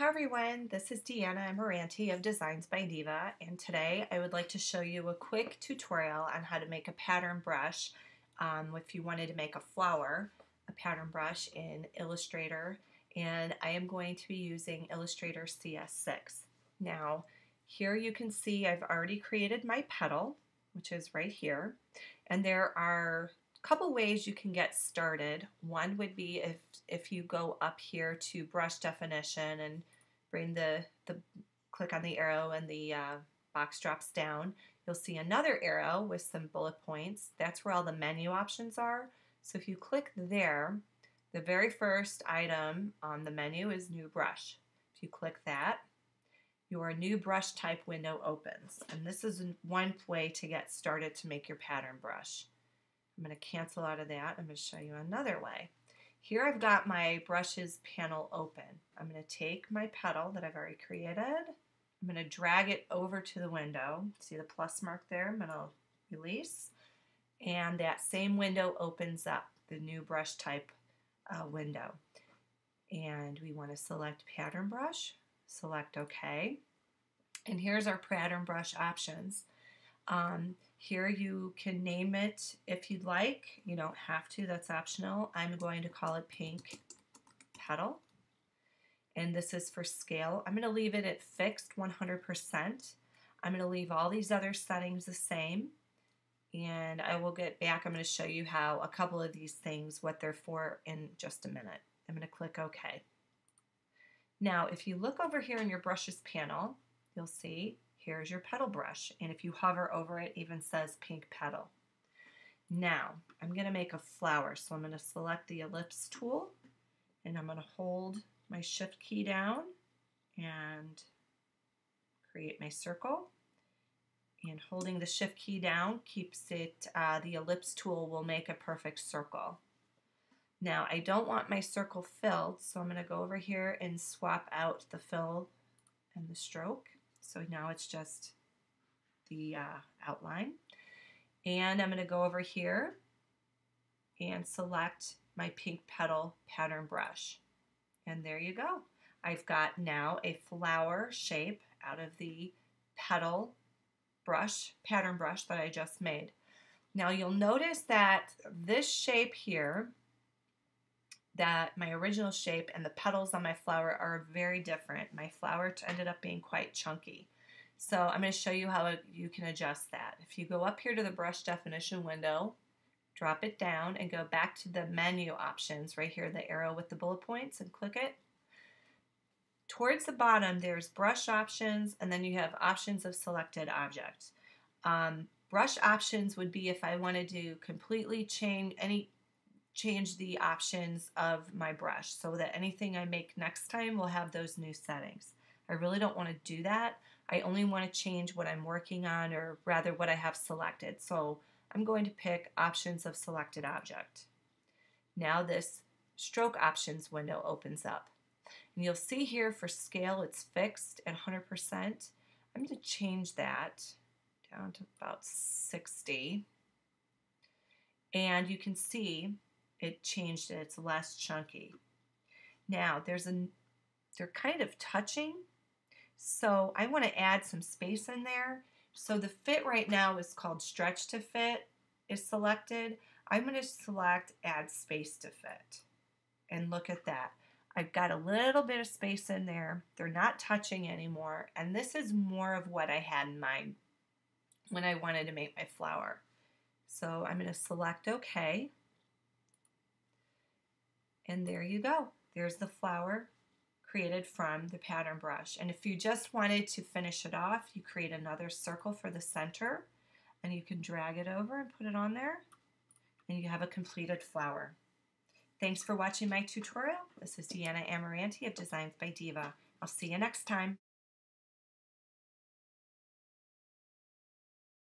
Hi everyone, this is Deanna Amirante of Designs by Diva, and today I would like to show you a quick tutorial on how to make a pattern brush. If you wanted to make a flower, a pattern brush in Illustrator, and I am going to be using Illustrator CS6. Now, here you can see I've already created my petal, which is right here, and there are couple ways you can get started. One would be if you go up here to brush definition and bring the click on the arrow and the box drops down, you'll see another arrow with some bullet points. That's where all the menu options are. So if you click there, the very first item on the menu is new brush. If you click that, your new brush type window opens, and this is one way to get started to make your pattern brush. I'm going to cancel out of that. I'm going to show you another way. Here I've got my brushes panel open. I'm going to take my petal that I've already created. I'm going to drag it over to the window. See the plus mark there? I'm going to release. And that same window opens up, the new brush type window. And we want to select pattern brush, select OK. And here's our pattern brush options. Here you can name it if you'd like. You don't have to, that's optional. I'm going to call it pink petal. And this is for scale. I'm going to leave it at fixed 100%. I'm going to leave all these other settings the same. And I will get back. I'm going to show you how a couple of these things, what they're for in just a minute. I'm going to click OK. Now, if you look over here in your brushes panel, you'll see here's your petal brush, and if you hover over it, even says pink petal. Now, I'm going to make a flower, so I'm going to select the ellipse tool, and I'm going to hold my shift key down and create my circle. And holding the shift key down keeps it, the ellipse tool will make a perfect circle. Now, I don't want my circle filled, so I'm going to go over here and swap out the fill and the stroke. So now it's just the outline. And I'm going to go over here and select my pink petal pattern brush. And there you go. I've got now a flower shape out of the petal brush, pattern brush that I just made. Now you'll notice that this shape here, that my original shape and the petals on my flower are very different. My flower ended up being quite chunky. So I'm going to show you how you can adjust that. If you go up here to the brush definition window, drop it down and go back to the menu options right here, the arrow with the bullet points, and click it. Towards the bottom there's brush options, and then you have options of selected objects. Brush options would be if I wanted to completely change the options of my brush so that anything I make next time will have those new settings. I really don't want to do that. I only want to change what I'm working on, or rather what I have selected. So I'm going to pick options of selected object. Now this stroke options window opens up. And you'll see here for scale it's fixed at 100%. I'm going to change that down to about 60. And you can see it changed it. It's less chunky. Now they're kind of touching, so I want to add some space in there. So the fit right now is called stretch to fit is selected. I'm going to select add space to fit, and look at that. I've got a little bit of space in there. They're not touching anymore, and this is more of what I had in mind when I wanted to make my flower. So I'm going to select OK. And there you go. There's the flower created from the pattern brush. And if you just wanted to finish it off, you create another circle for the center, and you can drag it over and put it on there, and you have a completed flower. Thanks for watching my tutorial. This is Deanna Amirante of Designs by Diva. I'll see you next time.